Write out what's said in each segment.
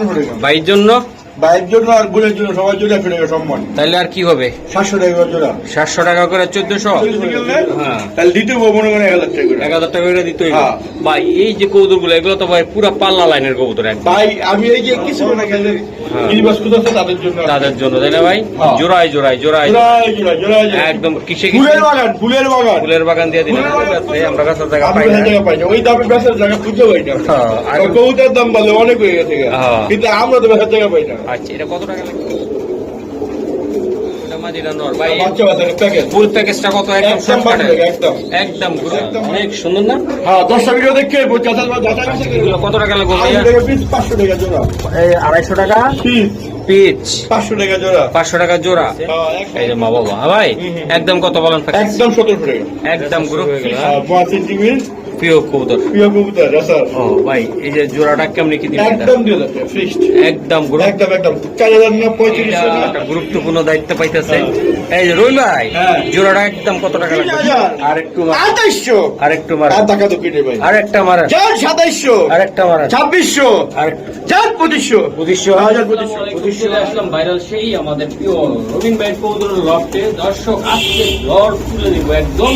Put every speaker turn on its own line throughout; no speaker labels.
1500 টাকা।
ভাইয়ের জন্য
বাইরের জন্য আর বোনের জন্য সবার জন্য 100 টাকা সম্মান।
তাহলে আর কি হবে?
700 টাকা জোড়া।
700 টাকা করে 1400।
হ্যাঁ তাহলে দিতে হবে মনে করেন 1000 টাকা করে।
1000 টাকা করে দিতে হবে।
হ্যাঁ।
ভাই এই যে কবুতরগুলো এগুলো তো ভাই পুরো পাল্লা লাইনের কবুতর একদম।
ভাই আমি এই যে কিছু না খেলে গিরিবাস কুদা আছে তাদের জন্য
তাই না ভাই?
হ্যাঁ।
জোড়ায় জোড়ায় জোড়ায়
জোড়া
একদম কিসে
ফুলের বাগান ফুলের বাগান
ফুলের বাগান দিয়ে দিলাম। আমরা কাছে জায়গা
আমি
পাই না।
জায়গা পাই না ওই দামে বেচার জায়গা খুঁজে পাই না।
হ্যাঁ, আর
কবুতরের দাম বলে অনেক হয়ে গেছে
হ্যাঁ।
কিন্তু আমরা তো বেচার জায়গা পাই না।
আচ্ছা এটা কত টাকা লাগবে? এটা মাদিরা নর ভাই।
বাচ্চা বাচ্চা প্যাকেজ
ফুল প্যাকেজটা কত? একদম
একদম
শর্টকাটে
একদম
একদম পুরো অনেক সুন্দর না?
হ্যাঁ 10টা ভিডিও দেখে যাচাই
এগুলো কত টাকা লাগবে ভাইয়া?
500 টাকা জোড়া।
এই 250 টাকা
পিস
পিচ,
500 টাকা জোড়া।
500 টাকা জোড়া। এই যে মা বাবা ভাই একদম কত বলেন?
একদম 1700 টাকা।
একদম গ্রুপ হয়ে গেল।
5 সেন্টিমিটার
প্রিয় কবুতর।
প্রিয় কবুতর রাসার।
ও ভাই এই যে জোড়াটা কেমনি কি দিবেন?
একদম 2000 টাকা ফিক্সড।
একদম গ্রুপ
একদম 4000 না 3500 না।
একটা গুরুত্বপূর্ণ দায়িত্ব পাইতেছে। এই যে রুল ভাই
হ্যাঁ।
জোড়াটা একদম কত টাকা লাগবে?
3000
আরেকটু
2800
আরেকটু মার
আর টাকা তো কিনে ভাই।
আরেকটা মারেন
2700
আরেকটা মারেন
2600
আরেকটা
2500
2500 আসলাম ভাইরাল সেই আমাদের প্রিয় রবিন ভাই কবুতরের লফটে। দর্শক আজকে লর্ড তুলে দিব একদম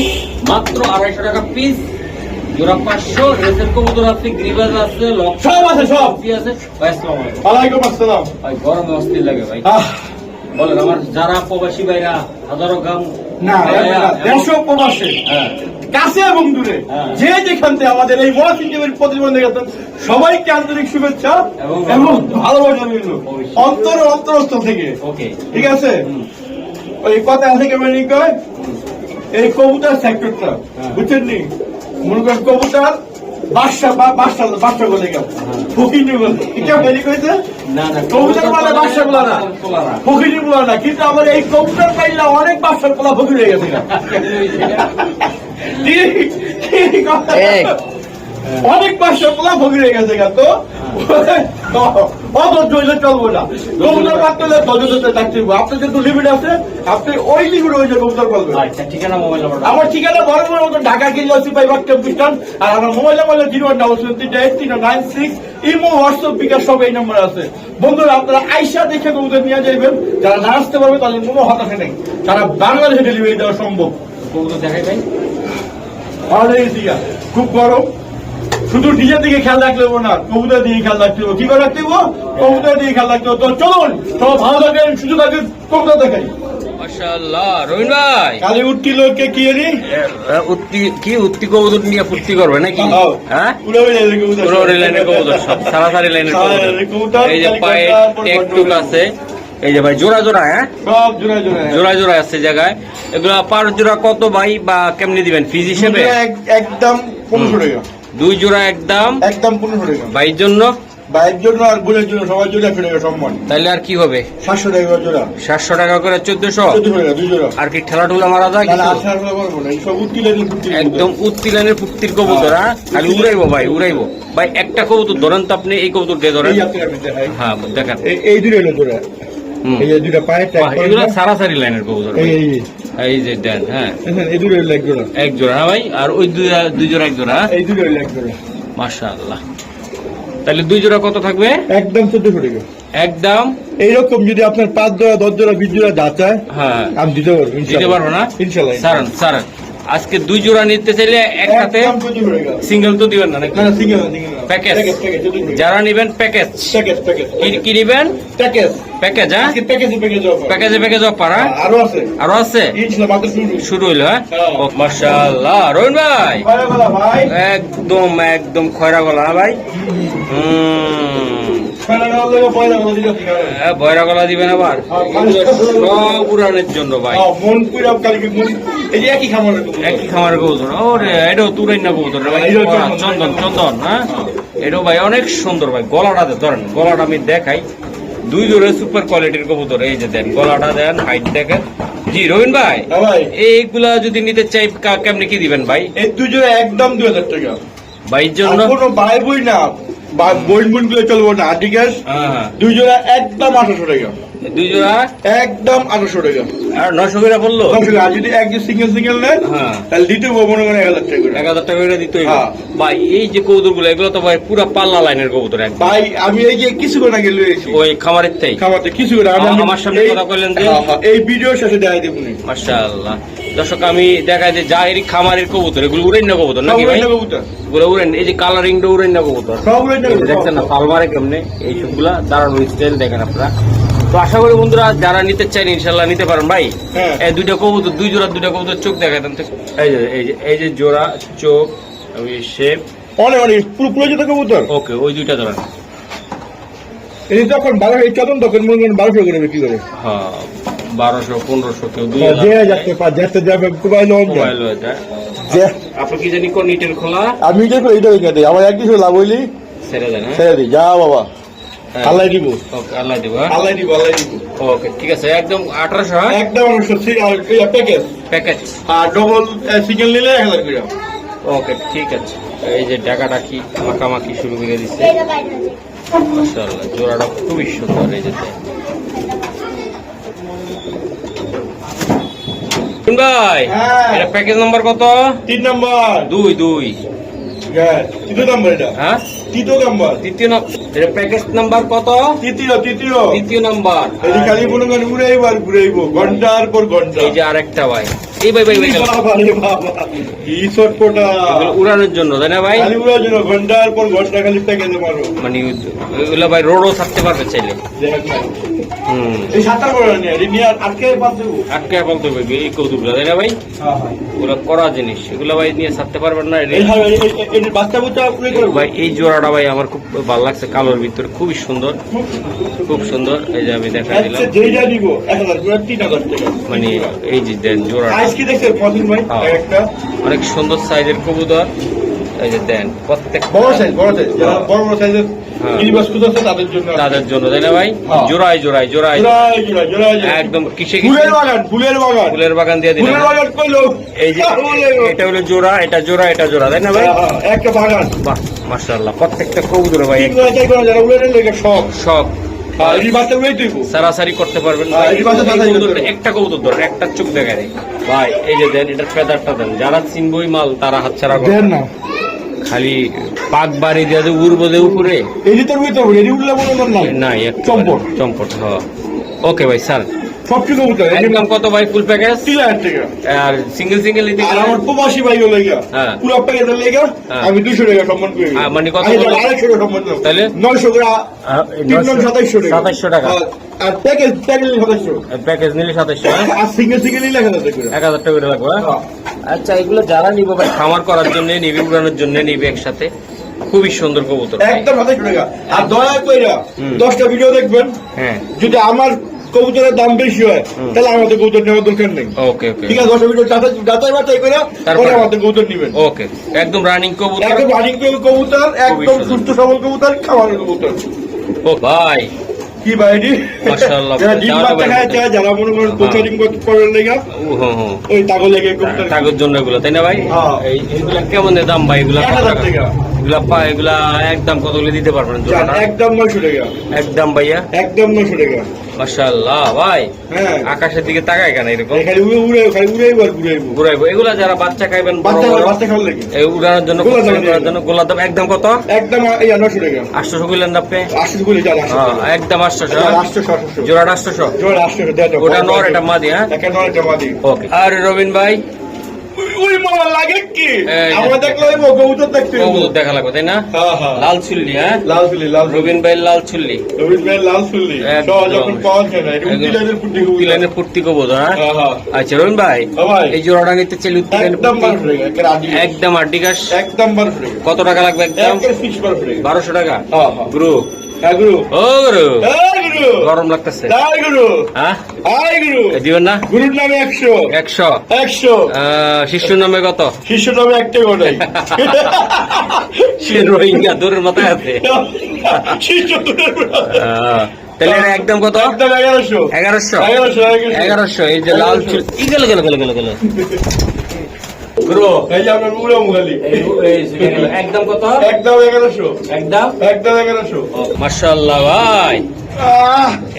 মাত্র 250 টাকা পিস। জোড়া 500 রেসের কবুতর আছে, গ্রিবাজ আছে, লক
সব আছে সব
কি আছে ভাই? আসসালামু আলাইকুম।
ওয়ালাইকুম আসসালাম।
ভাই গরমে অস্থির লাগে ভাই। বলেন আমার যারা প্রবাসী ভাইরা হাজারো গ্রাম
না দেশও প্রবাসে
হ্যাঁ
কাছে এবং দূরে
হ্যাঁ।
যে যেখান থেকে আমাদের এই মহাসিন টিভির প্রতিবন্ধী গেছেন সবাইকে আন্তরিক শুভেচ্ছা
এবং
এবং ভালোবাসা রইল
অবশ্যই।
অন্তরস্থল থেকে।
ওকে
ঠিক আছে ওই কথা আছে কেমন কয় এই কবুতর সেক্টরটা
হ্যাঁ।
বুঝছেন নি মনে করেন কবুতর বাদশা বলে গেল ফকিনি বলে কেমন কইছে
না না
কবুতর বলে বাদশা বলে না
তোলা না।
ফকিনি বলে না কিন্তু আমার এই কবুতর পাইলে অনেক বাদশার পোলা ফকির হয়ে গেছে
এক।
অনেক বাদশার পোলা ফকির হয়ে গেছে তো অধৈর্য হইলে চলবো না কবুতর পাততে হলে ধৈর্য থাকতে হবে আপনার যেহেতু লিমিট আছে আপনি ওই লিমিট হয়ে যায় কবুতর পালবেন
আচ্ছা ঠিকানা মোবাইল নাম্বার
আমার ঠিকানা বড় বড় মতো ঢাকা কিনলে পাই বাক্য প্রতিষ্ঠান আর আমার মোবাইল নাম্বার 019738396 ইমো হোয়াটসঅ্যাপ বিকাশ সব এই নাম্বার আছে। বন্ধুরা আপনারা আইসা দেখে কবুতর নিয়ে যাবেন যারা না আসতে পারবে তাদের কোনো হতাশা নেই তারা বাংলাদেশে ডেলিভারি দেওয়া সম্ভব।
কবুতর দেখাই ভাই।
আমাদের এই দিকে খুব গরম শুধু নিজের দিকে খেয়াল রাখলে না কবুতর দিকে খেয়াল রাখতে হবে কি করে রাখতে হবে কবুতর দিকে খেয়াল রাখতে হবে। তো চলুন সব ভালো থাকেন সুযোগ আছে কবুতর দেখাই।
মাশাআল্লাহ রবিন ভাই
কালি উঠতি লোককে কি জানি
কি উত্তি কবুতর নিয়ে ফুর্তি করবে নাকি? হ্যাঁ
পুরো কবুতর
পুরো লাইনের কবুতর সব সারাসারি লাইনের কবুতর। এই যে পায়ে টেকটুক আছে এই যে ভাই জোড়া জোড়া হ্যাঁ
সব জোড়ায় জোড়ায়
জোড়া জোড়া আছে জায়গায়। এগুলা পার জোড়া কত ভাই বা কেমনি দিবেন ফিজ হিসেবে?
একদম 1500 টাকা।
দুই জোড়া একদম
একদম 1500 টাকা।
ভাইয়ের জন্য
বাইরের জন্য আর বোনের জন্য সবার জন্য 100 টাকা সম্মান।
তাহলে আর কি হবে?
700 টাকা জোড়া।
700 টাকা করে 1400।
1400 টাকা দুই জোড়া।
আর কি ঠেলা ঠুলা মারা যায়
না
কিছু?
1800 করবো না এই সব উত্তিলের
একদম উত্তি লাইনের ফুক্তির কবুতর হ্যাঁ খালি উড়াইবো ভাই উড়াইবো ভাই। একটা কবুতর ধরেন তো আপনি এই কবুতর দিয়ে ধরেন।
এই আপনি আমি দেখাই
হ্যাঁ দেখেন
এই দুটো হলো জোড়া এই যে দুটো পায়ে ট্যাগ
বাহ, এগুলো সারাসারি লাইনের কবুতর ভাই।
এই
এই যে দেন হ্যাঁ
এই দুটো হলো এক জোড়া
এক জোড়া হ্যাঁ ভাই। আর ওই দুই জোড়া এক জোড়া হ্যাঁ?
এই দুটো হলো এক জোড়া
মাশাআল্লাহ। তাহলে দুই জোড়া কত থাকবে?
একদম 1400 টাকা।
একদম
এইরকম যদি আপনার 5 জোড়া 10 জোড়া 20 জোড়া যা চায়
হ্যাঁ
আমি দিতে পারবো
দিতে পারবো না
ইনশাআল্লাহ।
সারান সারান আজকে দুই জোড়া নিতে চাইলে একসাথে
একদম 1400 টাকা।
সিঙ্গেল তো দিবেন না নাকি?
না সিঙ্গেল
প্যাকেজ
প্যাকেজ
যারা নিবেন প্যাকেজ
প্যাকেজ
কি নিবেন?
প্যাকেজ
প্যাকেজ হ্যাঁ
প্যাকেজ
প্যাকেজে অফার হ্যাঁ
আরো আছে
আরো আছে
ইনশাআল্লাহ মাত্র শুরু
শুরু হইলো হ্যাঁ
হ্যাঁ।
ও মাশাআল্লাহ রবিন ভাই
ভাই
একদম একদম খয়রা গলা হ্যাঁ ভাই। বয়রা গলা দিবেন আবার সব উড়ানের জন্য ভাই।
মন পুরা কালকে মন এই যে একই খামারের
একই খামারের কবুতর ওরে এটাও তুরাই না কবুতর রে ভাই। চন্দন চন্দন হ্যাঁ এটাও ভাই অনেক সুন্দর ভাই। গলাটা ধরেন গলাটা আমি দেখাই দুই জোড়ে সুপার কোয়ালিটির কবুতর। এই যে দেন গলাটা দেন হাইট দেখেন। জি রবিন ভাই
ভাই
এইগুলা যদি নিতে চাই কেমনি কি দিবেন ভাই?
এই দুই জোড়া একদম 2000 টাকা।
ভাইয়ের জন্য
কোনো ভাই বই না বইন বইন গুলো চলবো না, ঠিক আছে?
হ্যাঁ
2 জোড়া একদম 800 টাকা,
2 জোড়া
একদম 800 টাকা।
আর 900 করে বললো।
900 টাকা। আর যদি একজন সিঙ্গেল সিঙ্গেল নেন
হ্যাঁ
তাহলে দিতে হবে মনে করেন 1000 টাকা করে।
1000 টাকা করে দিতে হইবে।
হ্যাঁ।
ভাই এই যে কবুতরগুলো এগুলো তো ভাই পুরো পাল্লা লাইনের কবুতর একদম।
ভাই আমি এই যে কিছু করে আগে লয়ে এসেছি
ওই খামারের থেকে
খামাতে, কিছু করে
আমার সামনে কথা কইলেন যে
এই ভিডিওর শেষে দেখাই দেব নি।
মাশাআল্লাহ। দর্শক আমি দেখাই যে জাহেরি খামারের কবুতর, এগুলো উড়েন না কবুতর নাকি ভাই? এগুলো উড়েন, এই যে কালারিংটা উড়েন না কবুতর,
সব উড়েন না।
দেখছেন না ফাল মারে কেমনে, এই সবগুলা দাঁড়ানো স্টাইল দেখেন আপনারা। তো আশা করি বন্ধুরা যারা নিতে চান ইনশাল্লাহ নিতে পারেন ভাই।
হ্যাঁ।
এই দুইটা কবুতর, 2 জোড়া 2টা কবুতর চোখ দেখাতেন তো। এই যে জোড়া চোখ ওই শেপ
অনেক অনেক পুরো পুরো যেতে কবুতর।
ওকে, ওই দুইটা ধরেন।
এই যখন 12 এই চতন তখন মনে করেন 1200 করে বিক্রি করে।
হ্যাঁ 1200 1500 কেউ 2000
যে যাচ্ছে পা যেতে যাবে মোবাইল অন যায়।
মোবাইল এটা
যে
আপনি কি জানি কোন নিটের খোলা
আমি দেখো এটা ওই কাটে আমার এক কিছু লাভ হইলি
ছেড়ে দেন।
ছেড়ে দি, যা বাবা আল্লাহ দিব।
ওকে আল্লাহ দিব।
আল্লাহ দিব, আল্লাহ দিব।
ওকে ঠিক আছে, একদম 1800। হ্যাঁ
একদম 800 আর এই প্যাকেজ
প্যাকেজ।
আর ডবল সিঙ্গেল নিলে 1000 করে।
ওকে ঠিক আছে। এই যে টাকাটা কি মাখামাখি শুরু করে দিচ্ছে। মাশাআল্লাহ জোড়াটা খুবই সুন্দর। এই যে ভাই
হ্যাঁ।
এটা প্যাকেজ নাম্বার কত?
3 নাম্বার।
2
হ্যাঁ, তৃতীয় নাম্বার এটা।
হ্যাঁ
তৃতীয় নাম্বার।
তৃতীয় এটা প্যাকেজ নাম্বার কত? তৃতীয় নাম্বার।
এই খালি মনে করেন ঘুরাইবার ঘুরাইবো ঘন্টার পর ঘন্টা।
এই যে আরেকটা ভাই, এই ভাই
বাবা রে বাবা, কি চটপটা।
এগুলো উড়ানোর জন্য তাই না ভাই?
খালি উড়ার জন্য ঘন্টার পর ঘন্টা খালি প্যাকেজে মারো।
মানে এগুলো ভাই রোডও থাকতে পারবে চাইলে।
দেখ ভাই,
হুম
এই 7টা করে নিয়ে এই নিয়ে আটকে বাদ দেবো।
আটকে বলতে হবে এই কৌতুকগুলো তাই না ভাই?
হ্যাঁ হ্যাঁ।
ওগুলো করা জিনিস, এগুলো ভাই নিয়ে ছাড়তে পারবেন না।
এই হ্যাঁ এই বাচ্চা বুচ্চা পুরো করে
ভাই এই জোড়াটা ভাই আমার খুব ভালো লাগছে, কালোর ভিতরে খুবই সুন্দর, খুব সুন্দর। এই যে আমি দেখা দিলাম,
আচ্ছা যেইটা দিব 1000 করে 3000 টাকা।
মানে এই যে দেন জোড়াটা
আইস কি দেখছেন পছন্দ ভাই?
হ্যাঁ।
একটা
অনেক সুন্দর সাইজের কবুতর। এই যে দেন প্রত্যেক
বড় সাইজ যারা বড় বড় সাইজের
হ্যাঁ।
ইলিবাস কুদ আছে তাদের জন্য।
তাদের জন্য তাই না ভাই?
হ্যাঁ।
জোড়ায়
জোড়ায় জোড়ায়
একদম কিসে
ফুলের বাগান, ফুলের বাগান,
ফুলের বাগান দিয়ে দিলাম।
ফুলের বাগান কইলো
এই যে এটা হলো জোড়া, এটা জোড়া, এটা জোড়া তাই না ভাই?
একটা বাগান।
বাহ মাশাআল্লাহ, প্রত্যেকটা কবুতর ভাই
তিন করে চাই করে যারা উড়ে লেগে সব
সব
এই বাচ্চা উড়েই তুইব।
সারাসারি করতে পারবেন
হ্যাঁ,
ভাই।
এই বাচ্চা
এই
সারাসারি
কবুতরটা
করতে
একটা কবুতর ধরেন, একটা চোখ দেখা দেয় ভাই। এই যে দেন এটার ফেদারটা দেন, যারা চিনবই মাল তারা হাতছাড়া করে
দেন না
খালি পাক বাড়ি দিয়ে যে উড়বো যে উপরে
এই যে তোর ভিতর এই উড়লে মনে কর না
নাই
চম্পট
চম্পট। হ্যাঁ ওকে ভাই স্যার,
সবচেয়ে কবুতর
একদম কত ভাই ফুল প্যাকেজ?
3000 টাকা।
আর সিঙ্গেল সিঙ্গেল নিতে
আর
গেলে
আমার প্রবাসী ভাই লেগা
হ্যাঁ।
পুরো প্যাকেজের লেগা
হ্যাঁ।
আমি 200 টাকা সম্মান করি।
মানে কত?
250 টাকা সম্মান দাও।
তাহলে?
900 টাকা।
2700 টাকা।
2700 টাকা। আর প্যাকেজ 2700।
প্যাকেজ নিলে 2700।
আর সিঙ্গেল সিঙ্গেল নিলে 1000 টাকা করে।
1000 টাকা করে লাগবে।
হ্যাঁ।
আচ্ছা এগুলো যারা নিবে ভাই খামার করার জন্য নিবে, উড়ানোর জন্য নিবে একসাথে, খুবই সুন্দর কবুতর ভাই।
একদম 2700 টাকা। আর দয়া কইরা 10টা ভিডিও দেখবেন,
হ্যাঁ
যদি আমার কবুতরের দাম বেশি হয় তাহলে আমাদের কবুতর নেওয়ার দরকার নেই।
ওকে ওকে
ঠিক আছে, 10টা ভিডিও যাচাই বাছাই করে
তারপরে?
পরে আমাদের কবুতর নেবেন।
ওকে একদম রানিং কবুতর।
একদম রানিং কবুতর, একদম
সুন্দর।
সুস্থ সবল কবুতর, খাওয়ানোর কবুতর।
ও ভাই
কি ভাই এটি?
মাশাআল্লাহ,
যারা ডিম
যারা
বাচ্চা
ভাই
খায় চায়, যারা মনে করেন
হ্যাঁ।
কোচিং করার লেগা
ও হ্যাঁ হ্যাঁ
ওই তাগো লেগে কবুতর।
কাগজ জন্য এগুলো তাই না ভাই?
হ্যাঁ।
এইগুলা কেমন দাম ভাই? এগুলা কত
1000
টাকা?
টাকা।
এগুলা একদম কতগুলো দিতে পারবেন
যান,
জোড়াটা?
একদম 900 টাকা।
একদম ভাইয়া
একদম 900 টাকা।
মাশাআল্লাহ ভাই,
হ্যাঁ
আকাশের দিকে তাকায় কেন এরকম?
খালি উড়াইবো আর ঘুরাইবো।
ঘুরাইবো এগুলা যারা বাচ্চা খাইবেন বড়
বাচ্চা
বড়,
বাচ্চা খাওয়ার লেগে
এই উড়ানোর জন্য
গোলাপ জাম
করার জন্য গোলাপ দাম একদম কত?
একদম 900 টাকা।
800 কইলেন না আপনি?
800 গুলি চাল 800
হ্যাঁ,
টাকা।
একদম 800।
800
জোড়াটা 800।
জোড়া 800 দেয়।
ওটা নর এটা মাদি। হ্যাঁ
একটা নর একটা মাদি।
ওকে। আর রবিন ভাই
ওই মামা লাগে কি?
এই যে।
আমরা দেখলে ওই কবুতর দেখতে হইবো।
কবুতর দেখা লাগবে তাই না?
হ্যাঁ হ্যাঁ।
লাল চুল্লি। হ্যাঁ
লাল ফুলি লাল ফুলি।
রবিন ভাই লাল চুল্লি।
রবিন ভাই লাল ফুলি।
একদম।
সব যখন পাওয়া যায় না, এটা উত্তিলাদের ফুটি কবুতর।
উত্তিলানের ফুর্তি কবুতর। হ্যাঁ
হ্যাঁ হ্যাঁ।
আচ্ছা রবিন ভাই
হ্যাঁ ভাই।
এই জোড়াটা নিতে চাইলে উত্তিলানের
একদম
ফুর্তি
1200 টাকা। একটা আদি।
একদম আডিগাস
একদম 1200 টাকা।
কত টাকা লাগবে একদম?
একটা ফিক্স 1200 টাকা।
1200 টাকা।
হ্যাঁ হ্যাঁ।
গুরু
হ্যাঁ গুরু।
ও গুরু
এই গুরু।
গরম লাগতেছে।
তাই গুরু।
হ্যাঁ
আই গুরু।
দিবেন না?
গুরুর নামে 100।
100।
100।
শিশুর নামে কত?
শিষ্য নামে একটা গোটাই।
সে রোহিঙ্গা দূরের মাথায় আছে।
শিষ্য দূরের গোটাই।
তাহলে এটা একদম কত?
একদম 1100।
1100।
1100।
1100। এই যে লাল চুল ই গেল। গুরু
এই যে আপনার উড়ে মুখালি
একদম কত?
একদম 1100
একদম
একদম 1100
মাশাআল্লাহ ভাই।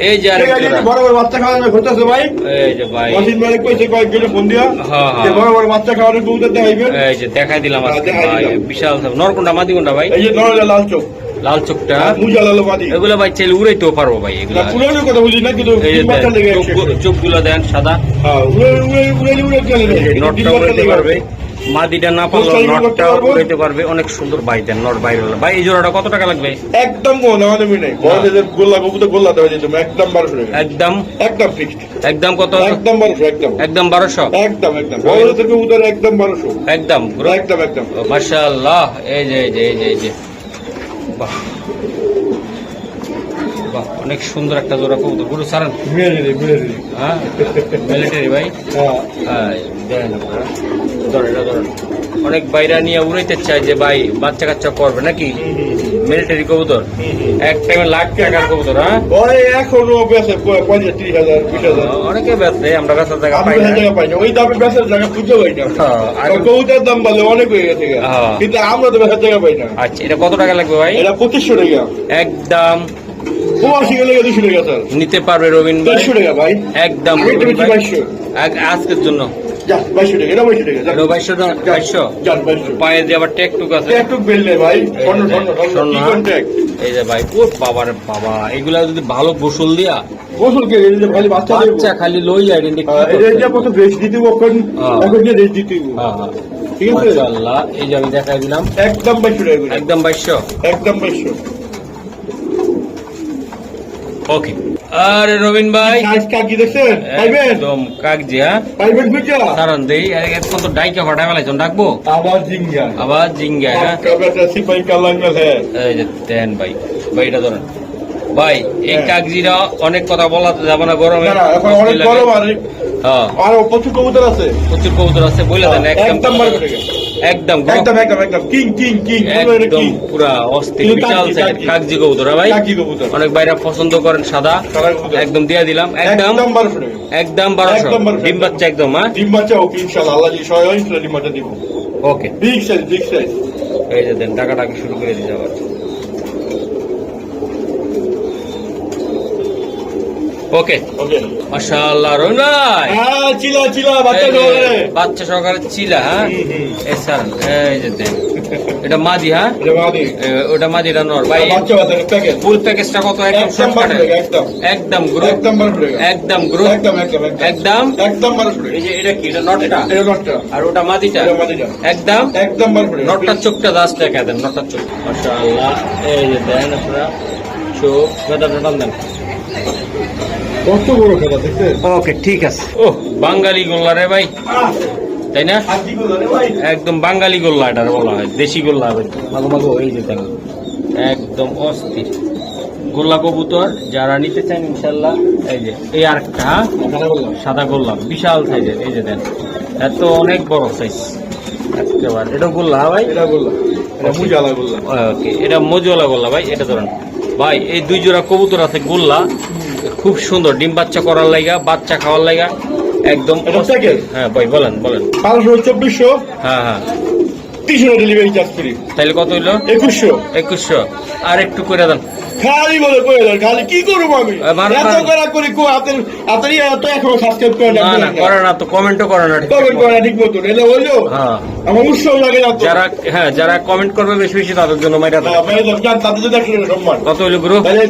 এই যে আরেক জোড়া।
বড় বড় বাচ্চা খাওয়ানো ঘটতেছে ভাই।
এই যে ভাই
মসজিদ মালিক কইছে কয়েকজন ফোন দিয়া
হ্যাঁ, হ্যাঁ।
যে বড় বড় বাচ্চা খাওয়ানো কবুতর দেখাইবেন।
এই যে দেখাই দিলাম আজকে
দেখাই
ভাই
দিলাম।
বিশাল নরকুন্ডা মাদি কোনটা ভাই?
এই যে নরলা লাল চোখ
লাল চোখটা
মুজা লাল মাদি।
এগুলো ভাই চাইলে উড়াইতেও পারবো ভাই এগুলো।
পুরনো কথা বুঝি না কিন্তু
এই যে
ডিম বাচ্চা লেগে আছে।
চোখগুলো দেন সাদা,
হ্যাঁ উড়ে উড়ে উড়ে উড়ে চলে যায়।
নটটা উড়াইতে পারবে, মাদিটা না পারলেও নটটা উড়াইতে পারবে। অনেক সুন্দর ভাই দেন নট বাইরে হলো। ভাই এই জোড়াটা কত টাকা লাগবে?
একদম কোন আমাদের নাই বড়দের গোল্লা কবুতর গোল্লা দেওয়া যেত একদম 1200 টাকা।
একদম
একদম ফিক্সড
একদম কত?
একদম 1200 একদম
একদম 1200
একদম একদম বড়দের কবুতর একদম 1200
একদম
একদম একদম।
মাশাআল্লাহ। এই যে এই যে এই যে এই যে বাহ বাহ অনেক সুন্দর একটা জোড়া কবুতর। গুরু সারান
মিলিটারি
হ্যাঁ মিলিটারি ভাই।
হ্যাঁ
হ্যাঁ দেখেন আপনারা ধরেন এটা ধরেন। অনেক বাইরা নিয়ে উড়াইতে চায় যে ভাই বাচ্চা কাচ্চা করবে নাকি মিলিটারি কবুতর। এক টাইমে লাখ টাকার কবুতর। হ্যাঁ
ওই এখনো বেচে 35,000 20,000
অনেকে বেচে, আমরা বেচার জায়গা
আমি
পাই না।
জায়গা পাই না ওই দামে বেচার জায়গা খুঁজে পাই না।
হ্যাঁ,
আর কবুতরের দাম বলে অনেক হয়ে গেছে গা।
হ্যাঁ।
কিন্তু আমরা তো বেচার জায়গা পাই না।
আচ্ছা এটা কত টাকা লাগবে ভাই?
এটা 2500 টাকা
একদম
85 গেলে 200 টাকা স্যার
নিতে পারবে রবিন ভাই
300 টাকা ভাই
একদম।
আমি তো
রবিন
বেশি
ভাই,
2200
আজকের জন্য
যা 2200 টাকা এটা 2200 টাকা যা
এটা 2200
যা 2200
পায়ে দিয়ে আবার টেকটুক আছে।
একটু বেল নেই ভাই স্বর্ণ স্বর্ণ
স্বর্ণ,
স্বর্ণ কি
হ্যাঁ।
কন্টাক্ট
এই যে ভাই ও বাবার বাবা এগুলা যদি ভালো গোসল দিয়া
গোসল কে এই যে ভাই বাচ্চা দেব
বাচ্চা খালি লই আইডেন্টি
এটা যে কত রেস দিতে এখন
হ্যাঁ।
এখন যে রেস দিতে ঠিক আছে
মাশাআল্লাহ। এই যে আমি দেখাই দিলাম
একদম 2200 টাকা করে।
একদম 2200
একদম 2200
ওকে। আরে রবিন ভাই
আজ কাকি দেখছেন পাইবেন
একদম কাকজি হ্যাঁ
পাইবেন বুঝা
সারান দেই এখন তো ডাইকা ফাটা ফেলাইছেন ডাকবো
আবার জিঙ্গা
আবার জিঙ্গা হ্যাঁ।
কবে সিপাই কালাঙ্গ है
এই যে দেন ভাই ভাই এটা ধরেন ভাই এই
হ্যাঁ।
কাকজিরা অনেক কথা বলাতে যাবে না গরমে।
না এখন অনেক গরম আর
হ্যাঁ
আর প্রচুর কবুতর আছে
প্রচুর কবুতর আছে বলে দেন
একদম
একদম
1200 টাকা
একদম
একদম একদম একদম কিং কিং কিং
একদম পুরা অস্থির
কিন্তু
বিশাল
কাকজি,
সাইজের
কাকজি।
কাকজি কবুতর হ্যাঁ ভাই।
কাকি কবুতর
অনেক বাইরা পছন্দ করেন সাদা
সাদা কবুতর।
একদম দিয়ে দিলাম একদম
একদম 1200 টাকা
একদম 1200
একদম 1200
ডিম বাচ্চা একদম হ্যাঁ
ডিম বাচ্চা ওকে ইনশাআল্লাহ আল্লাহ জি সহায় ইনশাআল্লাহ ডিম বাচ্চা দিব
ওকে।
বিগ সাইজ বিগ সাইজ
এই যে দেন টাকাটাকে শুরু করে দিতে আবার ওকে
ওকে
মাশাআল্লাহ রবিন ভাই
হ্যাঁ চিলা চিলা বাচ্চা
এই যে
ধরে
বাচ্চা সহকারে চিলা হ্যাঁ এই স্যার এই যে দেন এটা মাদি হ্যাঁ
এটা মাদি
ওটা মাদি এটা নর ভাই
বাচ্চা আছে প্যাকেজ
ফুল প্যাকেজটা কত একদম
একদম
শর্টকাটে
1200 টাকা একদম
একদম গ্রুপ
একদম 1200 টাকা
একদম গ্রুপ
একদম একদম
একদম
একদম 1200 টাকা
এই যে এটা কি এটা নটটা
এটা নটটা
আর ওটা মাদিটা
এটা মাদিটা
একদম
একদম 1200 টাকা
নটটার চোখটা জাস্ট দেখা দেন নটটার চোখ মাশাআল্লাহ এই যে দেন আপনারা চোখ বেদাটা টান দেন
কত বড় খেলা দেখছেন
ওকে ঠিক আছে ও বাঙালি গোল্লা রে ভাই তাই না
আর কি বলে ভাই
একদম বাঙালি গোল্লা এটা বলা হয় দেশি গোল্লা হবে মাগো মাগো এই যে দেখো একদম অস্থির গোল্লা কবুতর যারা নিতে চান ইনশাল্লাহ এই যে এই আরেকটা হ্যাঁ?
কথা বললাম
সাদা গোল্লা বিশাল সাইজের এই যে দেন এত অনেক বড় সাইজ একেবারে এটা গোল্লা হ্যাঁ ভাই
এটা বললাম এটা মুজালা বললাম
ওকে এটা মজুয়ালা গোল্লা ভাই এটা ধরেন ভাই এই দুই জোড়া কবুতর আছে গোল্লা খুব সুন্দর ডিম বাচ্চা করার লাইগা বাচ্চা খাওয়ার লাইগা একদম
এটা প্যাকেজ
হ্যাঁ ভাই বলেন বলেন
1200 2400
হ্যাঁ হ্যাঁ
300 ডেলিভারি চার্জ ফ্রি
তাহলে কত হইলো
2100
2100 আর একটু করে দেন
খালি বলে কই দাও খালি কি করব আমি
মানে
এত করা করি কো আপনার আপনারই এত এখন সাবস্ক্রাইব করে
না না করে না তো কমেন্টও করে না ঠিক
কমেন্ট
মতো।
করা ঠিক মতো এটা হইলো
হ্যাঁ
আমার উৎসব লাগে না তো
যারা হ্যাঁ যারা কমেন্ট করবে বেশি বেশি তাদের জন্য মাইরা দেন।
মানে জান তাদের যদি একটা সম্মান
কত হইলো গ্রুপ
তাহলে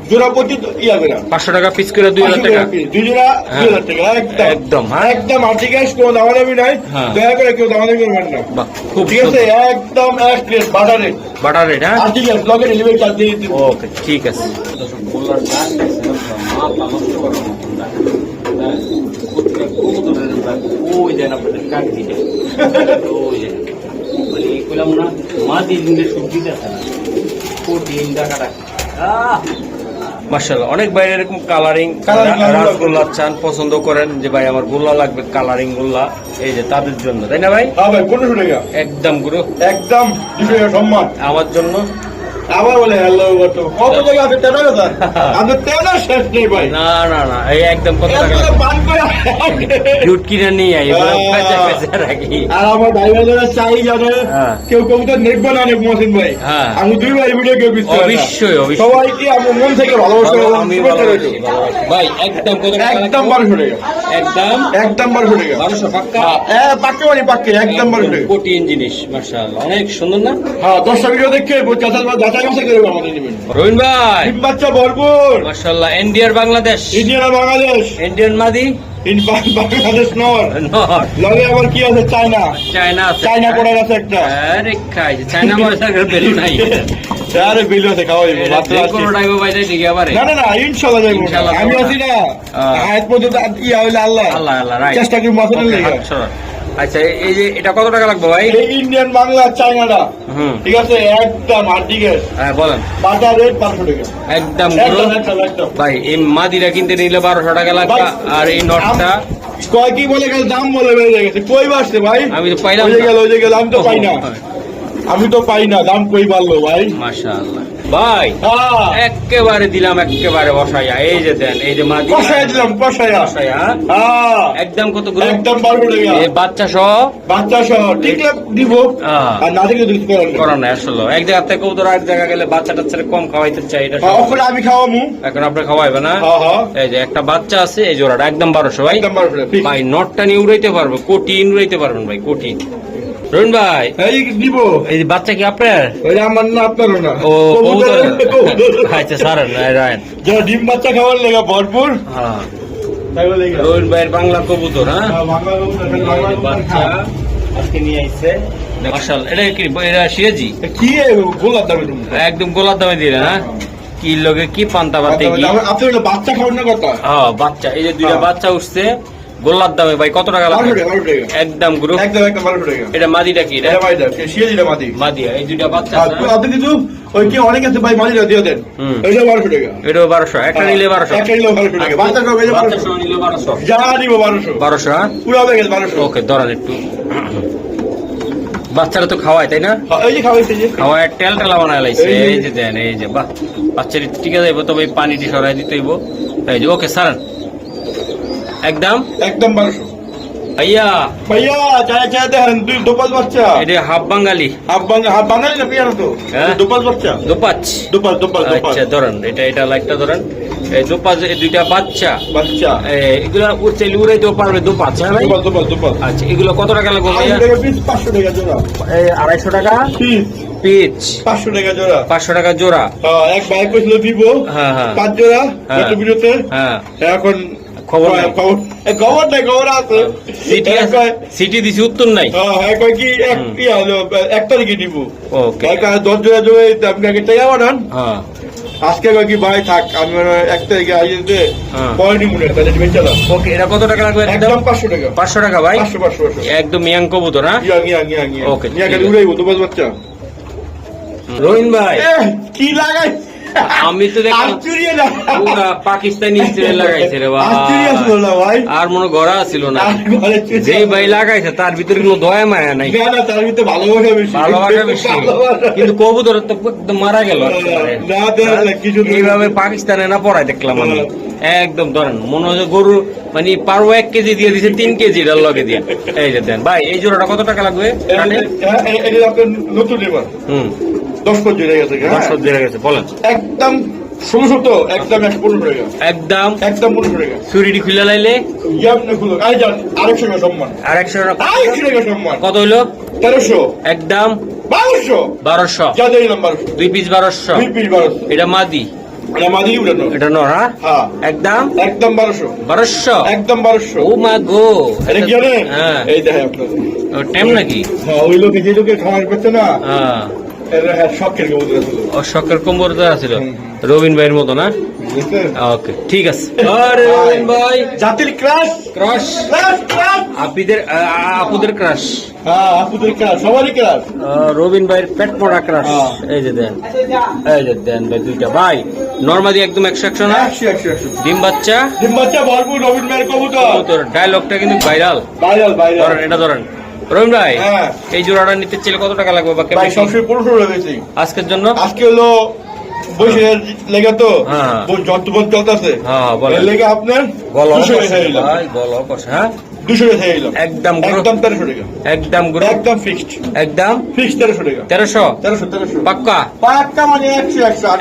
জোড়া প্রতি ইয়া করে
500 টাকা পিস করে 2000 টাকা
দুই জোড়া
হ্যাঁ।
2000 টাকা একদম
একদম হ্যাঁ
একদম আর্টিকাস কোন দামাদামি নাই
হ্যাঁ।
দয়া করে কেউ দামাদামি করবেন না
বাহ খুব
ঠিক আছে একদম এক প্লেট বাটারে
বাটার রেট হ্যাঁ
আর্টিকাস লগে ডেলিভারি চার্জ দিয়ে দিতে
ওকে ঠিক আছে গোল্লার ডাক মাথা নষ্ট করার মতন ডাক হ্যাঁ কবুতরের ডাক ওই দেন আপনাদের কাক দিতে ওই যে মানে কইলাম না মাদি দিনে সবজি দেখা না প্রোটিন টাকাটা মাশাআল্লাহ অনেক বাইরে এরকম কালারিং রাসগোল্লা চান পছন্দ করেন যে ভাই আমার গোল্লা লাগবে কালারিং গোল্লা এই যে তাদের জন্য তাই না ভাই
হ্যাঁ ভাই 1500 টাকা
একদম গুরু
একদম 200 টাকা সম্মান
আমার জন্য
আবার বলে হ্যালো কত কত জায়গা আছে তেরো কথা আমাদের তেরো শেষ নেই ভাই
না না না এই একদম কত টাকা
এগুলো
লাগবে?
পান করে
জুট কিনে নিয়ে আই পেঁচা রাখি।
আর আমার ভাই বোনেরা চাই জানে
হ্যাঁ।
কেউ কবুতর দেখবো না অনেক মহসিন ভাই
হ্যাঁ।
আমি দুই ভাই ভিডিও কেউ বুঝতে পারি না।
অবশ্যই, অবশ্যই।
সবাইকে আমার মন থেকে ভালোবাসা এবং
আমি
শুভেচ্ছা
ভালোবাসি,
রইলো।
ভালোবাসি। ভাই একদম কত টাকা
একদম
লাগবে?
1200 টাকা
একদম
একদম 1200 টাকা
1200 পাক্কা।
হ্যাঁ পাক্কে মানে পাক্কে একদম 1200 টাকা
কঠিন জিনিস মাশাআল্লাহ, অনেক সুন্দর না
হ্যাঁ 10টা ভিডিও দেখে যাচাই বাছাই করে আমাদের নেবেন
রবিন ভাই?
ডিম বাচ্চা ভরপুর
মাশাআল্লাহ, ইন্ডিয়ার বাংলাদেশ,
ইন্ডিয়ান বাংলাদেশ
ইন্ডিয়ান মাদি
বাংলাদেশ নর
নট
লগে আবার কি আছে চায়না
চায়না আছে।
চায়না পড়ে গেছে একটা
আরে খাই চায়না মরে সাগর বেলু নাই।
আরে বিল আছে খাওয়াই মাত্র
যে
আছে।
কোনো টাইমে বাইরে দিকে আবার
না না না ইনশাআল্লাহ যাইবো
ইনশাআল্লাহ
আমি
যাবো
আছি না
হ্যাঁ।
আজ পর্যন্ত কি হইলে আল্লাহ
আল্লাহ আল্লাহ রাইট।
চেষ্টা করি মাসুলের লেগে
আচ্ছা এই যে এটা কত টাকা লাগবে ভাই?
এই ইন্ডিয়ান বাংলা চায়নাটা
হুম
ঠিক আছে একদম হার্ডিকে
হ্যাঁ বলেন।
বাটা রেট 500 টাকা
একদম
একদম
পুরো।
একদম একদম
ভাই এই মাদিরা কিনতে নিলে 1200 টাকা লাগবে, আর এই নটটা
কয় কি বলে গেল দাম বলে বেড়ে গেছে কই বাসছে ভাই
আমি তো পাইলাম
ওই যে
না।
গেল ওই যে গেল আমি তো পাই না আমি তো পাই না দাম কই বাড়লো ভাই
মাশাআল্লাহ ভাই
হ্যাঁ
একেবারে দিলাম, একেবারে বসাইয়া। এই যে দেন, এই যে মাদি
কষায় দিলাম কষায়া
বসাইয়া
হ্যাঁ
একদম কত করে?
একদম 1200 টাকা
এই বাচ্চা সহ
বাচ্চা সহ টিকলে দিব
হ্যাঁ।
আর না দিলে কিছু করার নেই।
করার নাই আসলে। এক জায়গা থেকে কবুতর আরেক জায়গা গেলে বাচ্চা টাচ্চারে কম খাওয়াইতে চাই, এটা
হ্যাঁ, ওখানে আমি খাওয়ামু
এখন আপনি খাওয়াইবে না।
হ্যাঁ হ্যাঁ
এই যে একটা বাচ্চা আছে, এই জোড়াটা একদম 1200 ভাই।
একদম 1200 টাকা fix।
ভাই নটটা নিয়ে উড়াইতে পারবো, কঠিন উড়াইতে পারবেন ভাই, কঠিন। রুন ভাই
এই দিব
এই যে বাচ্চা কি আপনার?
ওই আমার না আপনারও না
ও
কবুতর, কবুতর।
আচ্ছা সারেন রায়ন।
যারা ডিম বাচ্চা খাওয়ার লেগে ভরপুর
হ্যাঁ
তাই বলে গেল।
রুন ভাইয়ের বাংলা কবুতর। হ্যাঁ
হ্যাঁ, বাংলা কবুতর, বাংলা কবুতর
বাচ্চা
খা।
আজকে নিয়ে আইছে মাশাআল্লাহ। এটা কি এটা সিরাজি?
কি গোলাপ দামে তুমি
একদম গোলার দামে দিলেন। হ্যাঁ কি লগে কি পান্তা পাতে কি?
আপনি হলো বাচ্চা খাওয়ার না কথা
হ্যাঁ বাচ্চা, এই যে দুইটা
হ্যাঁ।
বাচ্চা উঠছে গোলার দামে ভাই। কত টাকা
1200
লাগবে?
টাকা 1200 টাকা
একদম গ্রুপ।
একদম একদম 1200 টাকা
এটা মাদিটা কি? এটা
এটা ভাইটা শিয়ে দিলে মাটি
মাদিয়া, এই দুইটা বাচ্চা
আর
আছে না?
আপনি কিছু ওই কি অনেক আছে ভাই মাটিটা দিয়ে দেন
হুম।
এটা 1200 টাকা
এটাও 1200, একটা নিলে 1200।
একটা নিলে 1200 টাকা বাচ্চা সব এই যে
বাচ্চা
1200
সহ নিলে 1200।
যা নিব 1200
1200 হ্যাঁ
পুরো হবে গেছে 1200
ওকে ধরেন একটু। বাচ্চারা তো খাওয়ায় তাই না?
হ্যাঁ, এই যে খাওয়াইছে যে
খাওয়ায় তেল টেলা বানায় লাইছে।
এই যে-
এই যে দেন, এই যে বাহ, বাচ্চাটি ঠিক আছে, তবে এই পানিটি সরাই দিতে হইব। এই যে ওকে সারান একদম।
একদম 1200
ভাইয়া
ভাইয়া চায় চায় দেখেন দুই দোপাল বাচ্চা
এটা হাফ বাঙালি
হাফ বাঙালি না পিয়ানো তো
হ্যাঁ।
দোপাল বাচ্চা
দোপাচ।
দোপাল দোপাল দোপাল
আচ্ছা ধরেন, এটা লাইটটা ধরেন। এই দোপাচ, এই দুইটা বাচ্চা
বাচ্চা
এগুলো চাইলে উড়াইতেও পারবে দোপাচ। হ্যাঁ ভাই
দোপাল দোপাল দোপাল
আচ্ছা এগুলো কত টাকা লাগবে ভাইয়া?
500 টাকা জোড়া
এই 250 টাকা
পিস
পিচ,
500 টাকা জোড়া
500 টাকা জোড়া।
এক ভাই কইছিল দিব
হ্যাঁ হ্যাঁ
5 জোড়া
হ্যাঁ।
গত ভিডিওতে
হ্যাঁ
এখন
খবর নাই।
খবর নাই খবর আছে
সিটি সিটি দিছি, উত্তর নাই।
হ্যাঁ কয় কি এক তারিখে দিব
ওকে
10 জোড়া জোড়া আপনি আগে টাকা বানান
হ্যাঁ
আজকে কয় কি ভাই থাক আমি 1 তারিখে আইতে
হ্যাঁ।
পরে নিব না তাহলে বেচা দাও
ওকে এটা কত টাকা লাগবে?
একদম 500 টাকা
500 টাকা ভাই।
500
একদম ইয়াং কবুতর। হ্যাঁ
ইয়া
ওকে,
নিয়া
ঠিক
গেলে
আছে।
উড়াইবো দোপাল বাচ্চা
রহিন ভাই
কি লাগাই
আমি তো দেখলাম
আশ্চর্য না
পুরা পাকিস্তানি স্টাইল লাগাইছে রে
আশ্চর্য আসলো না ভাই
আর মনে গড়া ছিল না।
আর ঘরে চুরি
যে ভাই লাগাইছে তার ভিতরে কোনো দয়া মায়া নাই,
না না তার ভিতরে ভালোবাসা বেশি
ভালোবাসা বেশি।
ভালোবাসা।
কিন্তু কবুতর তো একদম মারা গেল একেবারে।
না দেখ না, কিছু তো-
এইভাবে পাকিস্তানে না পড়াই দেখলাম আমি। একদম ধরেন মনে হয় যে গরু মানে পারবো 1 কেজি দিয়ে দিছে 3 কেজি এর লগে দিয়ে। এই যে দেন ভাই, এই জোড়াটা কত টাকা লাগবে?
এটা আপনার নতুন এবার
হুম
10 পর্যন্ত হয়ে গেছে হ্যাঁ?
10 দিয়ে গেছে বলেন।
একদম 1600 তো একদম 115 টাকা
একদম
একদম 15 টাকা
ছুরিটি খুলে লাইলে
ইয়াম না খুলো আই যান আরেকশো টাকা সম্মান
আর 100 টাকা
100 টাকা সম্মান
কত হইলো?
1300
একদম
1200
1200।
যা দেই নাম্বার
2 পিস 1200।
2 পিস 1200
এটা মাদি,
এটা মাদি উড়ানো
এটা নর। হ্যাঁ
হ্যাঁ
একদম
একদম 1200
1200।
একদম 1200
ও মা গো,
এটা কি জানেন
হ্যাঁ
এই দেখেন আপনার
টেম নাকি?
হ্যাঁ ওই লোকে যে লোকে খাবার করছে না
হ্যাঁ
এরা হ্যাঁ শখের কবুতর ছিল
ও শখের কম্বরদার ছিল রবিন ভাইয়ের মতো না?
বুঝছেন
ওকে ঠিক আছে। আরে রবিন ভাই
জাতির ক্রাশ
ক্রাশ,
ক্রাশ ক্রাশ
আপুদের ক্রাশ।
হ্যাঁ আপুদের ক্রাশ সবারই ক্রাশ
রবিন ভাইয়ের পেট পড়া ক্রাশ।
হ্যাঁ।
এই যে দেন, এই যে দেন ভাই দুইটা ভাই নরমালি একদম 100 না?
100
ডিম বাচ্চা
ডিম বাচ্চা ভরপুর রবীন্দ্র মায়ের কবুতর
তোর ডায়লগটা কিন্তু ভাইরাল।
ভাইরাল ভাইরাল
ধরেন এটা ধরেন, রহিম ভাই
হ্যাঁ।
এই জোড়াটা নিতে চাইলে কত টাকা লাগবে বা
ভাই
কেমন
সবসময় 1500 রয়েছে
আজকের জন্য?
আজকে হলো বসে লেগে তো
হ্যাঁ।
যতক্ষণ চলতেছে
হ্যাঁ, বলেন।
এর লেগে আপনার
বলো
200 টাকা দিলাম।
ভাই বলো কষ্ট, হ্যাঁ
200 টাকা দিলাম
একদম গুরু।
একদম 1300 টাকা
একদম গুরু,
একদম ফিক্সড
একদম
1300 টাকা
1300 পাক্কা
পাক্কা মানে 100 100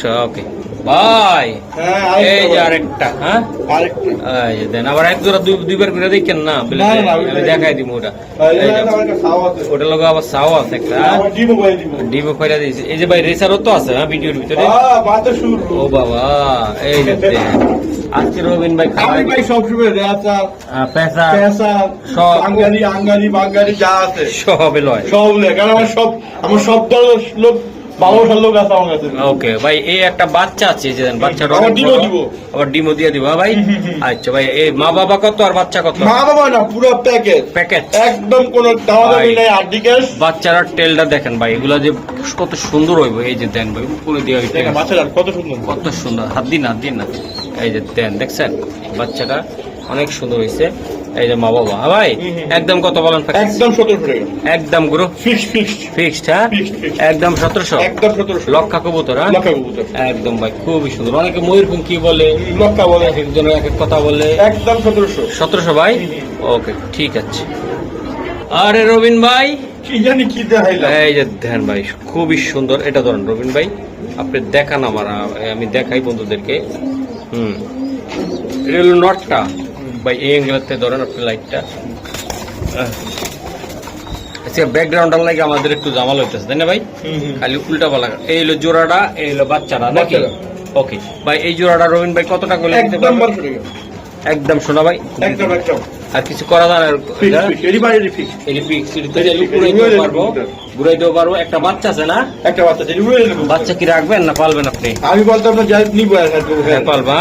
100 ওকে ভাই।
হ্যাঁ
এই যে আরেকটা, হ্যাঁ
আরেকটা
এই যে দেন আবার এক জোড়া দুইবার করে দেখেন না বলে
না, না,
আমি দেখাই দিব ওটা। এই যে,
আমার একটা খাওয়া আছে
ওটা লোক আবার সাও আছে একটা,
আমার ডিমো ভাই ডিমো
ডিমো কইরা দিয়েছে। এই যে ভাই রেসারও তো আছে হ্যাঁ ভিডিওর ভিতরে।
মাথা শুরু
ও বাবা এই যে দেন। আজকে রবিন ভাই
আমি
খাওয়াই
ভাই সবসময় রেসা
পেশা
পেশা
সব।
আঙ্গারি বাঙ্গারি যা আছে
সব লয়।
সব লে কারণ আমার সব দলের লোক ভালোবাসার লোক আছে আমার কাছে
ওকে ভাই এই একটা বাচ্চা আছে এই যে দেন, বাচ্চাটা
আবার
অনেক
ডিমও
বড়।
দিব।
আবার ডিমও দিয়ে দিব হ্যাঁ ভাই। আচ্ছা ভাই এই মা বাবা কত আর বাচ্চা কত?
মা বাবা না পুরো প্যাকেজ
প্যাকেজ
একদম কোনো দামাদামি
ভাই।
নাই আর্টিকেল
বাচ্চারা টেলটা দেখেন ভাই, এগুলা যে কত সুন্দর হইব। এই যে দেন ভাই উপরে দিয়ে হইতে
দেখেন বাচ্চারা কত সুন্দর
কত সুন্দর, হাত দিন না। এই যে দেন দেখছেন বাচ্চাটা অনেক সুন্দর হয়েছে। এই যে মা বাবা হ্যাঁ ভাই একদম কত বলেন?
একদম 1700 টাকা
একদম গুরু
ফিক্সড
ফিক্সড, হ্যাঁ
Fixed.
একদম 1700
একদম 1700
লক্ষা কবুতর, হ্যাঁ
লক্ষা কবুতর
একদম ভাই খুবই সুন্দর। অনেকে ময়ূরপঙ্খী বলে,
লক্ষা বলে
এক একজনের এক এক কথা বলে।
একদম 1700
1700 ভাই ওকে ঠিক আছে। আরে রবিন ভাই
কি জানি কি দেখাইলাম
এই যে দেন ভাই খুবই সুন্দর। এটা ধরেন রবিন ভাই আপনি দেখান আমি দেখাই বন্ধুদেরকে। এটা হলো নটটা ভাই, এই অ্যাঙ্গেলতে ধরেন আপনি লাইটটা। আচ্ছা ব্যাকগ্রাউন্ডটা লাগে আমাদের একটু জামাল হইতেছে তাই না ভাই? খালি উল্টা পালা। এই হলো জোড়াটা, এই হলো বাচ্চাটা নাকি?
বাচ্চাটা।
ওকে ভাই এই জোড়াটা রবিন ভাই কত টাকা দিতে
একদম
পারবেন?
1200 টাকা
একদম শোনা ভাই
একদম
আর কিছু করা যায় না?
ফিক্সড এরিবাড়ি ফিক্সড
ঘুরাইতেও পারবো। একটা বাচ্চা আছে না?
একটা বাচ্চা যদি উড়ে গেল
বাচ্চা কি রাখবেন না পালবেন আপনি?
আমি বলতাম না যাই নিব আর
হ্যাঁ পালবা,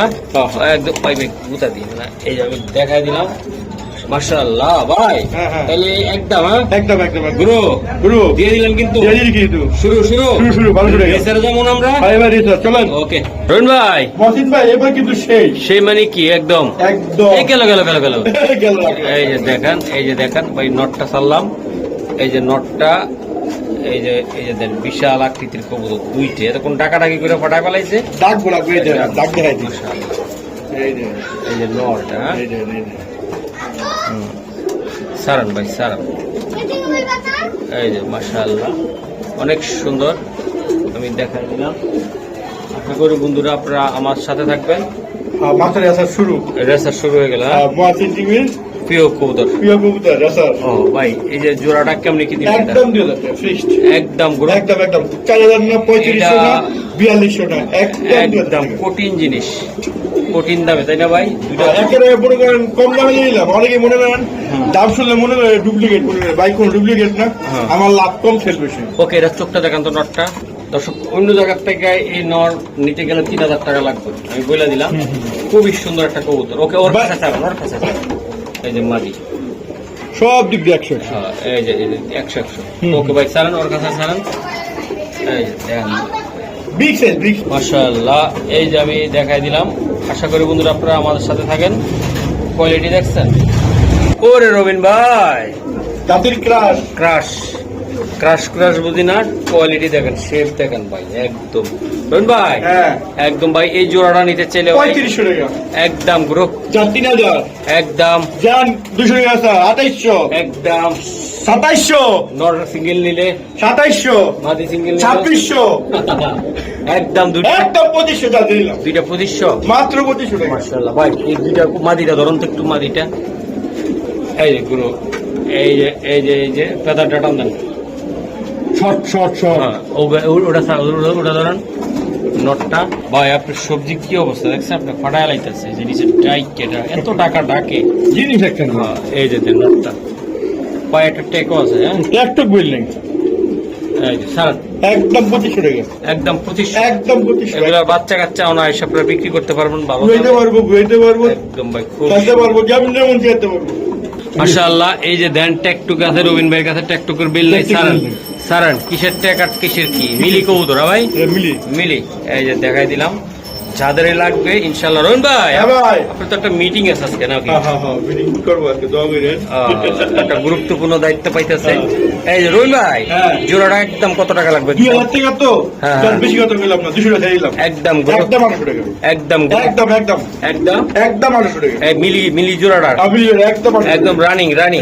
একদম পাইবে গুতা দিয়ে না। এই যে আমি দেখাই দিলাম মাশাআল্লাহ ভাই।
হ্যাঁ, হ্যাঁ।
তাহলে একদম হ্যাঁ
একদম
গুরু
গুরু
দিয়ে দিলেন কিন্তু।
জানি কিন্তু
শুরু
শুরু ভালো করে
এছাড়া যেমন আমরা
ভাই ভাই চলেন
ওকে রবিন ভাই
মহসিন ভাই এবার কিন্তু
সেই মানে কি একদম
একদম
এই গেল
গেল
এই যে দেখেন ভাই নটটা ছাড়লাম। এই যে নটটা এই যে দেন বিশাল আকৃতির কবুতর দুইটে এতক্ষণ ডাকাডাকি করে ফাটায় ফেলাইছে।
ডাক গোলা করে ডাক দেখাই দিই
মাশাআল্লাহ।
এই যে
এই যে নটটা
এই যে
সারান ভাই সারান। এই যে মাশাআল্লাহ অনেক সুন্দর আমি দেখাই দিলাম। আশা করি বন্ধুরা আপনারা আমার সাথে থাকবেন।
মাথার আসার শুরু
রেসার শুরু হয়ে গেল।
মহসিন টিভির
প্রিয় কবুতর
প্রিয় কবুতর আসার
ও ভাই এই যে জোড়াটা কেমনি কি দিবেন?
একদম 2000 টাকা ফিক্সড
একদম গুরু
একদম 4000 না 3500 না 4200 না
একদম কঠিন জিনিস, কঠিন দামে তাই না ভাই? দুইটা
একেবারে মনে করেন কম দামে নিলাম অনেকে মনে করেন দাম শুনলে মনে করে ডুপ্লিকেট মনে করে বাইক কোন ডুপ্লিকেট না
হ্যাঁ।
আমার লাভ কম সেল বেশি
ওকে এটা চোখটা দেখান তো নটটা। দর্শক অন্য জায়গার থেকে এই নর নিতে গেলে 3000 টাকা লাগবে আমি বলে দিলাম। খুবই সুন্দর একটা কবুতর। ওকে ওর কাছে চাবেন, ওর কাছে চাবেন। এই যে মাদি
সব দিক দিয়ে 100
হ্যাঁ এই যে 100 ওকে ভাই চালান ওর কাছে চালান। এই যে দেখেন
বিগ সাইজ বিগ
মাশাআল্লাহ এই যে আমি দেখাই দিলাম। আশা করি বন্ধুরা আপনারা আমাদের সাথে থাকেন। কোয়ালিটি দেখছেন? ওরে রবিন ভাই
জাতির ক্রাশ
ক্রাশ বুঝি না, কোয়ালিটি দেখেন শেপ দেখেন ভাই একদম। রবিন ভাই
হ্যাঁ
একদম ভাই এই জোড়াটা নিতে চাইলে ভাই
3500 টাকা
একদম গ্রুপ
যান 3000
একদম
যান 200 টাকা আছে 2800
একদম
2700
নর সিঙ্গেল নিলে
2700
মাদি সিঙ্গেল
2600
একদম দুইটা
একদম 2500 টাকা দিলাম
2500
মাত্র 2500 টাকা
মাশাআল্লাহ ভাই এই দুইটা মাদিটা ধরুন তো একটু মাদিটা। এই যে গুরু এই যে পেদারটা টান দেন।
শর্ট
হ্যাঁ, ওটা ধরেন নটটা ভাই আপনার সবজি কি অবস্থা দেখছেন? আপনি ফাটায় লাইতেছে জিনিসের ডাইক এটা এত টাকা ডাকে
জিনিস একটা
হ্যাঁ, এই যে দেন নটটা পায়ে একটা টেকও আছে। হ্যাঁ
ল্যাপটপ বিল্ডিং
এই যে সারা
একদম 2500 টাকা
একদম 2500
একদম 2500
এগুলো বাচ্চা কাচ্চা অনায়াসে আপনারা বিক্রি করতে পারবেন ভালো
ঘুরাইতে পারবো
একদম ভাই খুব
খেলতে পারবো যেমন যেমন যেতে পারবো
মাশাআল্লাহ। এই যে দেন ট্যাকটুক আছে রবিন ভাইয়ের কাছে ট্যাকটুকের বিল নাই। সারান কিসের ট্যাক আর কিসের কি মিলি কবুতর ভাই
মিলি
মিলি এই যে দেখাই দিলাম যাদের লাগবে ইনশাল্লাহ। রহিম ভাই
হ্যাঁ ভাই।
আপনার তো একটা মিটিং আছে আজকে নাকি?
হ্যাঁ মিটিং করবো আজকে, দোয়া করেন।
একটা গুরুত্বপূর্ণ দায়িত্ব পাইতেছেন। এই যে রহিম ভাই,
হ্যাঁ।
জোড়াটা একদম কত টাকা লাগবে?
2000 টাকা তো
হ্যাঁ।
তার বেশি কথা বললাম না, 200 টাকা দিলাম।
একদম
একদম 800 টাকা,
একদম
একদম একদম
একদম
একদম 800 টাকা।
এই মিলি জোড়াটা
আমি একদম 800
একদম রানিং
রানি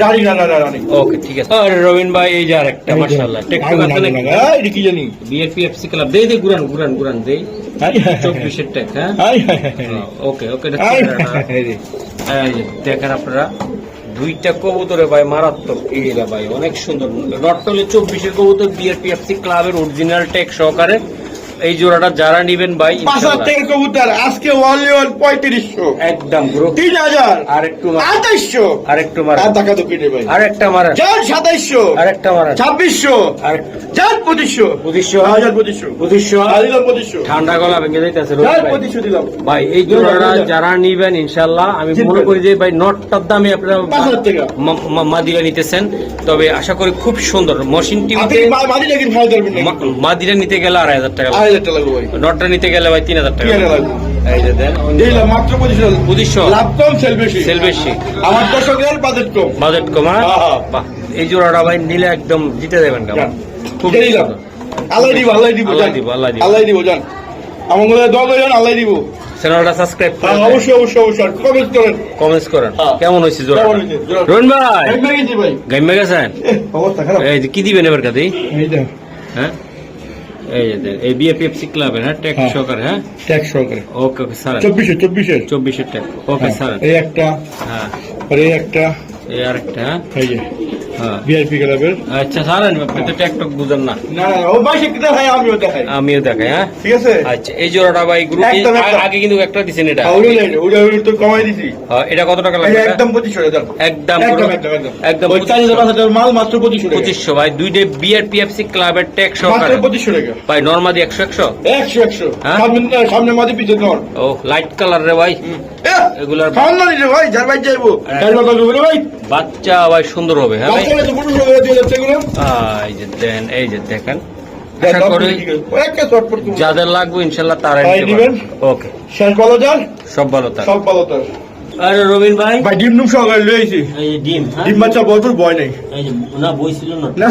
রানি।
ওকে ঠিক আছে। আরে রবিন ভাই এই যে আরেকটা মাশাআল্লাহ টেকটক আছে নাকি?
এটা কি জানি?
বিএফপিএফসি ক্লাব দে গুরান দেই 24 এর টেক। হ্যাঁ ওকে এই যে দেখেন আপনারা দুইটা কবুতরে ভাই মারাত্মক এরিয়া ভাই, অনেক সুন্দর। রট্টলে 24 এর কবুতর বিএফপিএফসি ক্লাবের অরিজিনাল টেক সহকারে। এই জোড়াটা যারা নিবেন ভাই
5000 টাকা কবুতর আজকে ওয়ানলি 3500
একদম গ্রো
3000
আরেকটু
2800
আরেকটু মারা
আর টাকা তো কিনে ভাই
আরেকটা মারা
2700
আরেকটা মারা
2600
আরেকটা
2500
2500 ঠান্ডা গলা ভেঙে যাইতেছে
দিলাম
ভাই। এই জোড়াটা যারা নিবেন ইনশাল্লাহ আমি মনে করি যে ভাই নটটার দামে আপনারা
5000 টাকা
মাদিরা নিতেছেন, তবে আশা করি খুব সুন্দর মশিন টিভিতে।
মাদিটা কিন্তু ভালো ধরবেন না,
মাদিরা নিতে গেলে 2500 টাকা,
2000 টাকা লাগবে ভাই,
নটটা নিতে গেলে ভাই 3000 টাকা
3000 লাগবে।
এই যে দেন
দিলাম মাত্র 2500 লাভ কম সেল বেশি আমার দর্শকের বাজেট কম
বাজেট কমা।
হ্যাঁ।
বাহ, এই জোড়াটা ভাই নিলে একদম জিতে দেবেন কেমন। খুব
দিলাম আল্লাহ দিব
আল্লাহ দিব।
আল্লাহ দিব জান আমার মনে দোয়া করেন আল্লাহ দিব।
চ্যানেলটা সাবস্ক্রাইব করেন,
অবশ্যই কমেন্ট করেন।
কমেন্টস করেন
হ্যাঁ।
কেমন হয়েছে জোড়া।
কেমন হয়েছে জোড়া?
রোহন ভাই
আমি গেছি ভাই,
গাইমে গেছেন?
অবস্থা খারাপ।
এই যে কি দিবেন এবার কাছে?
এই যে
হ্যাঁ এই যে দেন, এই বিএফএফসি ক্লাবের হ্যাঁ টেক
হ্যাঁ।
সহকারে। হ্যাঁ
ট্যাক্স সহকারে
ওকে স্যার
24
24 এর টেক ওকে স্যার।
এই একটা
হ্যাঁ
আর এই একটা
এই আরেকটা। হ্যাঁ
এই যে
হ্যাঁ
ভিআইপি ক্লাবের।
আচ্ছা স্যার আপনি তো টেকটক বুঝেন না,
না ও ভাই শিখতে হয় আমিও দেখাই,
আমিও দেখাই। হ্যাঁ
ঠিক আছে।
আচ্ছা এই জোড়াটা ভাই গ্রুপে
একদম।
আগে কিন্তু একটা দিছেন এটা।
ওটা তো কমাই দিছি।
এটা কত টাকা
এই
লাগবে?
একদম 2500 টাকা
একদম একদম
ওই 4000 মাল মাত্র 2500 টাকা
2500 ভাই। দুইটা বিআরপিএফসি ক্লাবের টেক
মাত্র
সহকারে
2500 টাকা
ভাই। নরমাদি 100
100
হ্যাঁ?
সামনে মাঝে পিছনে নর।
ও লাইট কালার রে ভাই এগুলার
খাওয়ান না নিলে ভাই যার ভাই যাইবো কাজ কথা বলবে ভাই
বাচ্চা ভাই সুন্দর হবে। হ্যাঁ ভাই
বাচ্চারা তো 1500 টাকা দিয়ে যাচ্ছে এগুলো।
এই যে দেন এই যে দেখেন আশা করি
একটা চটপট করে
যাদের লাগবে ইনশাল্লাহ তারাই
তাই
নিতে
নিবেন।
পারবেন। ওকে
শেষ ভালো যার
সব ভালো থাক।
সব ভালো তার।
আরে রবিন ভাই
ভাই ডিম নুম সহকারে লই আইছি,
এই যে ডিম। হ্যাঁ
ডিম বাচ্চা বলতো ভয় নাই
এই যে না বইছিল না
না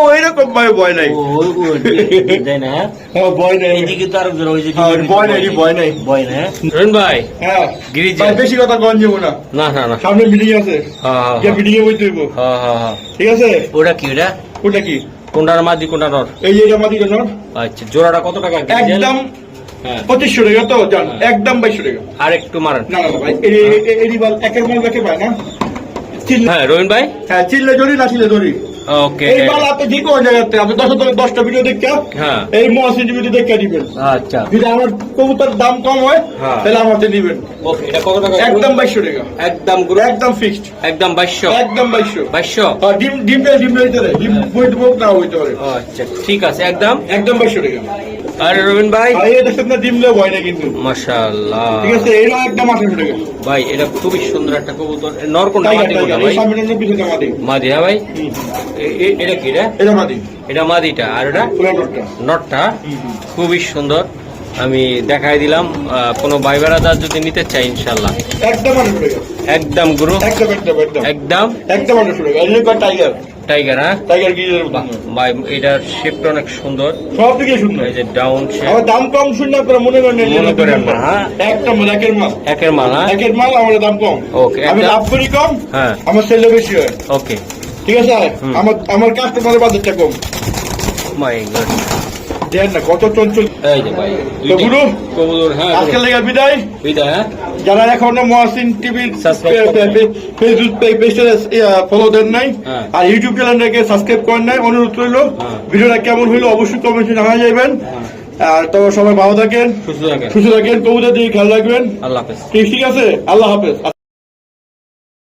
ওই রকম ভাই ভয় নাই,
দেয় না। হ্যাঁ
ভয় নাই।
এইদিকে তো আরো জোর ওই যে
ভয় নাই ভয় নাই।
ভয় না। হ্যাঁ রবিন ভাই
হ্যাঁ
গিরিজ
ভাই বেশি কথা গঞ্জ যাবো না,
না না না।
সামনে মিটিং আছে,
হ্যাঁ
যে মিটিং এ বইতে হইব,
হ্যাঁ হ্যাঁ হ্যাঁ।
ঠিক আছে।
ওটা কি ওটা?
ওটা কি?
কোনটার মাদি কোনটা নর?
এই যে এটা মাদি না
আচ্ছা জোড়াটা কত টাকা?
একদম
হ্যাঁ
2500 টাকা তো জান, একদম 2200 টাকা।
আর একটু মারেন।
না না ভাই এরি বল একের মাল দেখে পায় না চিল্লা,
হ্যাঁ রবিন ভাই
হ্যাঁ চিল্লা জড়ি না চিল্লা জড়ি
ওকে
এই মাল আপনি যে কোনো জায়গাতে আপনি 10টা ভিডিও দেখে
হ্যাঁ
এই মহাসিন ভিডিও দেখে দিবেন।
আচ্ছা
যদি আমার কবুতর দাম কম হয়
হ্যাঁ।
তাহলে আমাকে দিবেন।
ওকে এটা কত টাকা?
একদম 2200 টাকা,
একদম গুরু
একদম ফিক্সড,
একদম 2200
একদম 2200।
2200
আর ডিম হইতে পারে, ডিম বইতে না হইতে পারে,
আচ্ছা ঠিক আছে একদম
একদম 2200 টাকা।
আরে রবিন ভাই
আর এই দেখছেন না ডিম লে ভয় না কিন্তু,
মাশাআল্লাহ
ঠিক আছে। এরও একদম 1800 টাকা।
ভাই এটা খুবই সুন্দর একটা কবুতর। নর কোনটা
টাইগার
মাদি কোনটা
টাইগার
ভাই?
এই সামনে পিছনে মাদি
মাদি। হ্যাঁ ভাই এটা কি রে?
এটা মাদি,
এটা মাদিটা আর এটা
পুরো নটটা।
নটটা খুবই সুন্দর। আমি দেখাই দিলাম কোনো ভাই বেড়াদার যদি নিতে চাই ইনশাল্লাহ
একদম 1800 টাকা,
একদম গুরু
একদম একদম একদম
একদম
একদম 1800 টাকা। এই যে টাইগার
টাইগার। হ্যাঁ
টাইগার গিজার
ভাই এটার শেপটা অনেক সুন্দর,
সব দিকে সুন্দর।
এই যে ডাউন শেপ।
আমার দাম কম শুনলে আপনারা মনে করেন
মনে করেন না, হ্যাঁ।
একটা মাল একের মাল,
একের মাল। হ্যাঁ
একের মাল আমার দাম কম।
ওকে,
আমি
একটা-
লাভ করি কম,
হ্যাঁ
আমার সেলে বেশি হয়,
ওকে
ঠিক আছে।
হুম।
আমার কাস্টমারের বাজেটটা কম।
মাই গড
দেন না কত চঞ্চল।
এই যে ভাই
তো গুরু
কবুতর। হ্যাঁ
আজকে লেগে বিদায়।
বিদায়। হ্যাঁ
যারা এখনো মহাসিন টিভির
Subscribe করেন।
ফেসবুক পেজটা ফলো দেন নাই
হ্যাঁ।
আর ইউটিউব চ্যানেলটাকে সাবস্ক্রাইব করেন নাই, অনুরোধ রইল
হ্যাঁ।
ভিডিওটা কেমন হইলো অবশ্যই কমেন্টে জানা যাবেন। আর তো সবাই ভালো থাকেন,
সুস্থ থাকেন।
সুস্থ থাকেন, কবুতর দিয়ে খেয়াল রাখবেন।
আল্লাহ হাফেজ।
ঠিক আছে, আল্লাহ হাফেজ।